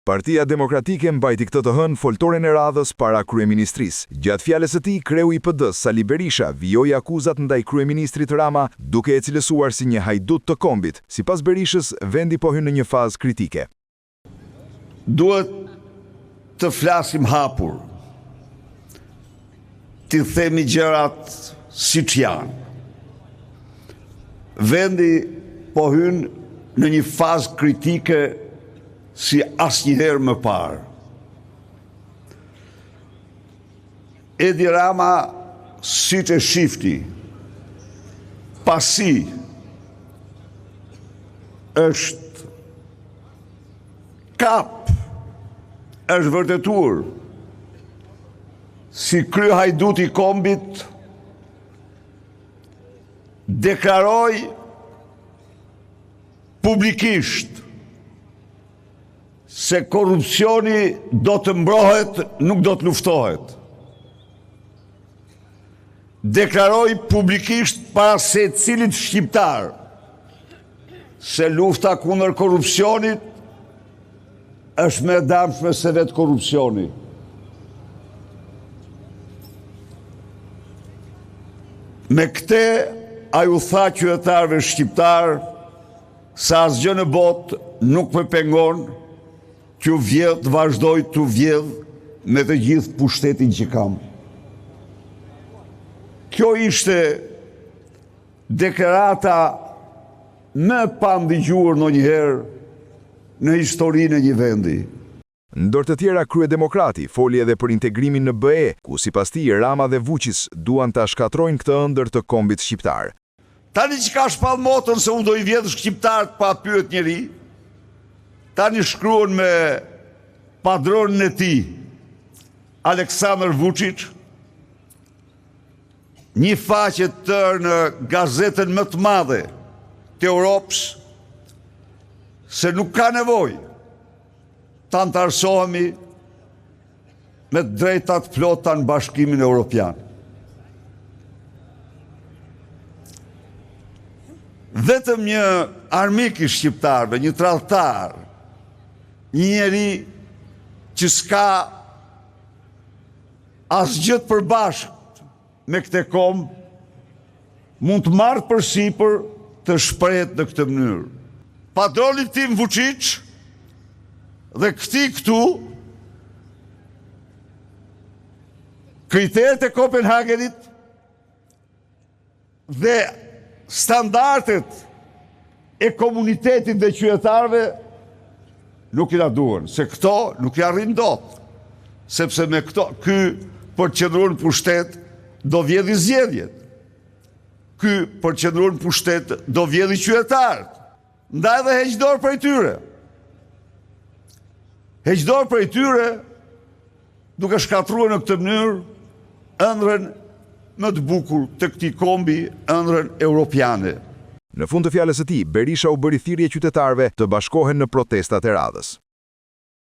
Partia Demokratike mbajti këtë të hënë foltoren e radhës para kryeministrisë. Gjatë fjalës së tij, kreu i PD-s Sali Berisha vijoi akuzat ndaj kryeministrit Rama, duke e cilësuar si një hajdut të kombit. Sipas Berishës, vendi po hyn në një fazë kritike. Duhet të flasim hapur, të themi gjërat siç janë. Vendi po hyn në një fazë kritike si asnjëherë më parë. Edi Rama, siç e shifti, pasi është kap, është vërtetuar si kryehajduti i kombit, deklaroi publikisht se korrupsioni do të mbrohet, nuk do të luftohet. Deklaroi publikisht para secilit shqiptar se lufta kundër korrupsionit është më e dëmshme se vetë korrupsioni. Me këtë, ai u tha qytetarëve shqiptar se asgjë në botë nuk më pengon që të vazhdoj të vjedh me të gjithë pushtetin që kam. Kjo ishte deklarata më pandëgjuar ndonjëherë në historinë e një vendi. Ndër të tjera, kryedemokrati foli edhe për integrimin në BE, ku sipas tij Rama dhe Vučić duan ta shkatrojnë këtë ëndër të kombit shqiptar. Tani që ka shpall motën se unë do i vjedh shqiptarët pa pyet njeri, tani shkruan me padronin e tij, Aleksandar Vučić, një faqe të tërë në gazetën më të madhe të Europës, se nuk ka nevojë të antarësohemi me drejtat plota në Bashkimin Evropian. Vetëm një armik i shqiptarëve, një tradhtar, një njeri që s'ka asgjë të përbashkët me këtë kom, mund të marrë përsipër të shprehet në këtë mënyrë. Padroni tim Vučić dhe këti këtu kriteret e Kopenhagenit dhe standardet e komunitetit dhe qytetarëve nuk i na duhen, se këto nuk i arrin dot, sepse me këto, ky për të qëndruar në pushtet do vjedhë zgjedhjet. Ky për të qëndruar në pushtet do vjedhë qytetarët. Ndaj dhe heq dorë prej tyre. Heq dorë prej tyre duke shkatruar në këtë mënyrë ëndrrën më të bukur të këtij kombi, ëndrrën europiane. Në fund të fjalës së tij, Berisha u bëri thirrje qytetarëve të bashkohen në protestat e radhës.